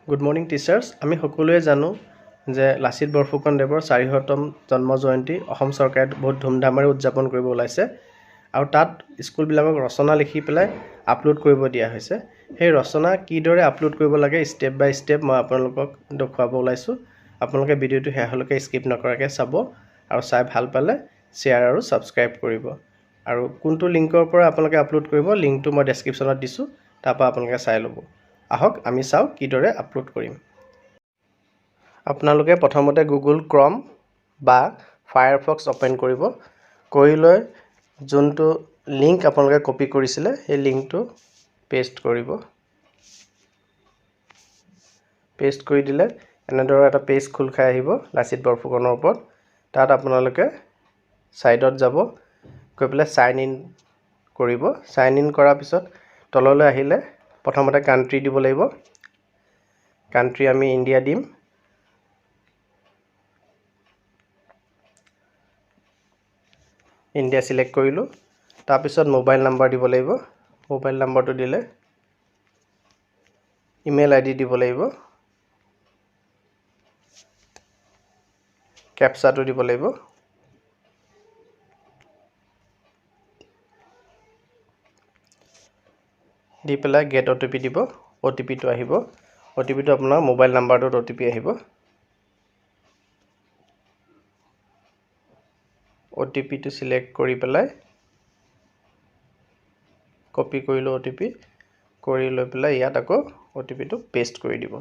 Good morning teachers. আমি সকলোৱে জানো যে লাচিত বৰফুকনদেৱৰ 400তম জন্ম জয়ন্তী অসম চৰকাৰে বহুত ধুমধামেৰে উদযাপন কৰিব ওলাইছে আৰু তাত স্কুলবিলাকক ৰচনা লিখি পেলাই আপলোড কৰিব দিয়া হৈছে। সেই ৰচনা কিদৰে আপলোড কৰিব লাগে ষ্টেপ বাই ষ্টেপ মই আপোনালোকক দেখুৱাব ওলাইছোঁ। আপোনালোকে ভিডিঅ'টো শেষলৈকে স্কিপ নকৰাকৈ চাব আৰু চাই ভাল পালে শ্বেয়াৰ আৰু ছাবস্ক্ৰাইব কৰিব। আৰু কোনটো লিংকৰ পৰা আপোনালোকে আপলোড কৰিব লিংকটো মই ডেছক্ৰিপশ্যনত দিছোঁ, তাৰ পৰা আপোনালোকে চাই ল'ব। আহক আমি চাওঁ কিদৰে আপলোড কৰিম। আপোনালোকে প্ৰথমতে গুগল ক্ৰম বা ফায়াৰফক্স অপেন কৰিব। কৰি লৈ যোনটো লিংক আপোনালোকে কপি কৰিছিলে সেই লিংকটো পেষ্ট কৰিব। পেষ্ট কৰি দিলে এনেদৰে এটা পেজ খোল খাই আহিব লাচিত বৰফুকনৰ ওপৰত। তাত আপোনালোকে ছাইডত যাব, গৈ পেলাই চাইন ইন কৰিব। চাইন ইন কৰাৰ পিছত তললৈ আহিলে প্ৰথমতে কাণ্ট্ৰি দিব লাগিব। কাণ্ট্ৰি আমি ইণ্ডিয়া দিম। ইণ্ডিয়া সিলেক্ট কৰিলোঁ। তাৰপিছত মোবাইল নাম্বাৰ দিব লাগিব। মোবাইল নাম্বাৰটো দিলে ইমেইল আইডি দিব লাগিব। কেপচাটো দিব লাগিব। দি পেলাই গেট OTP দিব। OTPটো আহিব। OTPটো আপোনাৰ মোবাইল নাম্বাৰটোত OTP আহিব। OTPটো সিলেক্ট কৰি পেলাই কপি কৰিলোঁ OTP, কৰি লৈ পেলাই ইয়াত আকৌ OTPটো পেষ্ট কৰি দিব।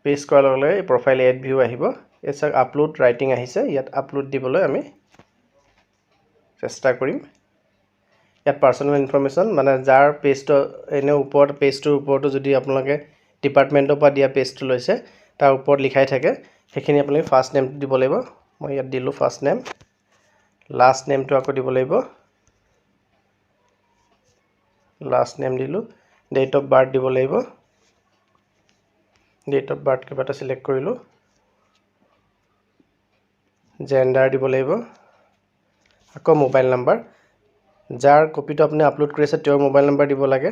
পেষ্ট কৰাৰ লগে লগে প্ৰফাইল এড ভিউ আহিব। এই চাওক আপলোড ৰাইটিং আহিছে, ইয়াত আপলোড দিবলৈ আমি চেষ্টা কৰিম। ইয়াত পাৰ্চনেল ইনফৰমেশ্যন মানে যাৰ পেজটো এনে ওপৰত পেজটোৰ ওপৰতো যদি আপোনালোকে ডিপাৰ্টমেণ্টৰ পৰা দিয়া পেজটো লৈছে তাৰ ওপৰত লিখাই থাকে, সেইখিনি আপুনি ফাৰ্ষ্ট নেমটো দিব লাগিব। মই ইয়াত দিলোঁ ফাৰ্ষ্ট নেম। লাষ্ট নেমটো আকৌ দিব লাগিব। লাষ্ট নেম দিলোঁ। ডেট অফ বাৰ্থ দিব লাগিব। ডেট অফ বাৰ্থ কিবা এটা সিলেক্ট কৰিলোঁ। জেণ্ডাৰ দিব লাগিব। আকৌ মোবাইল নাম্বাৰ, যাৰ কপিটো আপুনি আপলোড কৰি আছে তেওঁৰ মোবাইল নাম্বাৰ দিব লাগে।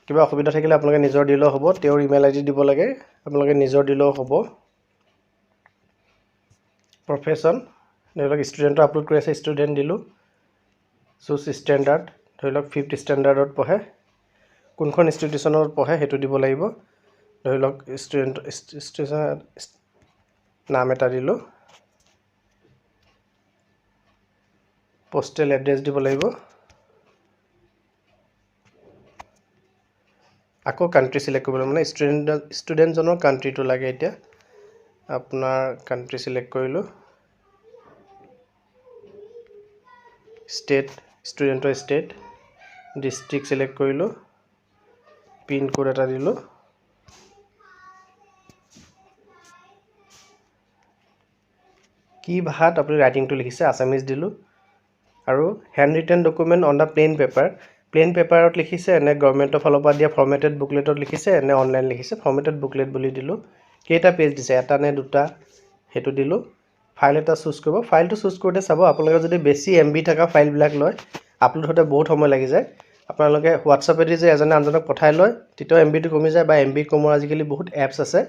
কিবা অসুবিধা থাকিলে আপোনালোকে নিজৰ দিলেও হ'ব, তেওঁৰ ইমেইল আইডি দিব লাগে, আপোনালোকে নিজৰ দিলেও হ'ব। প্ৰফেশ্যন ধৰি লওক ষ্টুডেণ্টৰ আপলোড কৰি আছে, ষ্টুডেণ্ট দিলোঁ। চুজ ষ্টেণ্ডাৰ্ড, ধৰি লওক 5th ষ্টেণ্ডাৰ্ডত পঢ়ে, কোনখন ইনষ্টিটিউশ্যনত পঢ়ে সেইটো দিব লাগিব। ধৰি লওক ষ্টুডেণ্ট নাম এটা দিলোঁ। পোষ্টেল এড্ৰেছ দিব লাগিব। আকৌ কাণ্ট্ৰি সিলেক্ট কৰিব লাগিব, মানে ষ্টুডেণ্টজনৰ কাণ্ট্ৰিটো লাগে। এতিয়া আপোনাৰ কাণ্ট্ৰি সিলেক্ট কৰিলোঁ। ষ্টেট, ষ্টুডেণ্টৰ ষ্টেট। ডিষ্ট্ৰিক্ট সিলেক্ট কৰিলোঁ। পিন কোড এটা দিলোঁ। কি ভাষাত আপুনি ৰাইটিংটো লিখিছে, আছামিজ দিলোঁ। আৰু hand written document on the plain paper, plain পেপাৰত লিখিছে নে গভৰ্ণমেণ্টৰ ফালৰ পৰা দিয়া ফৰ্মেটেড বুকলেটত লিখিছে নে অনলাইন লিখিছে, ফৰ্মেটেড বুকলেট বুলি দিলোঁ। কেইটা পেজ দিছে, এটা নে দুটা সেইটো দিলোঁ। ফাইল এটা চুজ কৰিব। ফাইলটো চুজ কৰোঁতে চাব আপোনালোকে যদি বেছি MB থকা ফাইলবিলাক লয় আপলোড হওঁতে বহুত সময় লাগি যায়। আপোনালোকে হোৱাটছআপেদি যে এজনে আনজনক পঠাই লয় তেতিয়াও MBটো কমি যায়, বা MB কমোৱা আজিকালি বহুত এপছ আছে,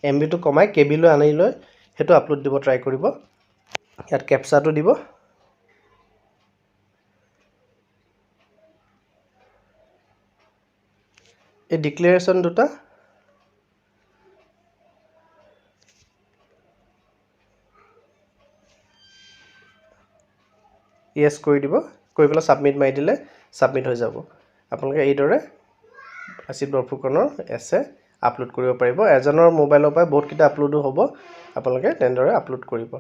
MBটো কমাই KB লৈ আনি লৈ সেইটো আপলোড দিব ট্ৰাই কৰিব। ইয়াত কেপচাটো দিব। এই ডিক্লেৰেশ্যন দুটা ইয়েছ কৰি দিব। কৰি পেলাই ছাবমিট মাৰি দিলে ছাবমিট হৈ যাব। আপোনালোকে এইদৰে লাচিত বৰফুকনৰ এছে আপলোড কৰিব পাৰিব। এজনৰ মোবাইলৰ পৰা বহুতকেইটা আপলোডো হ'ব, আপোনালোকে তেনেদৰে আপলোড কৰিব।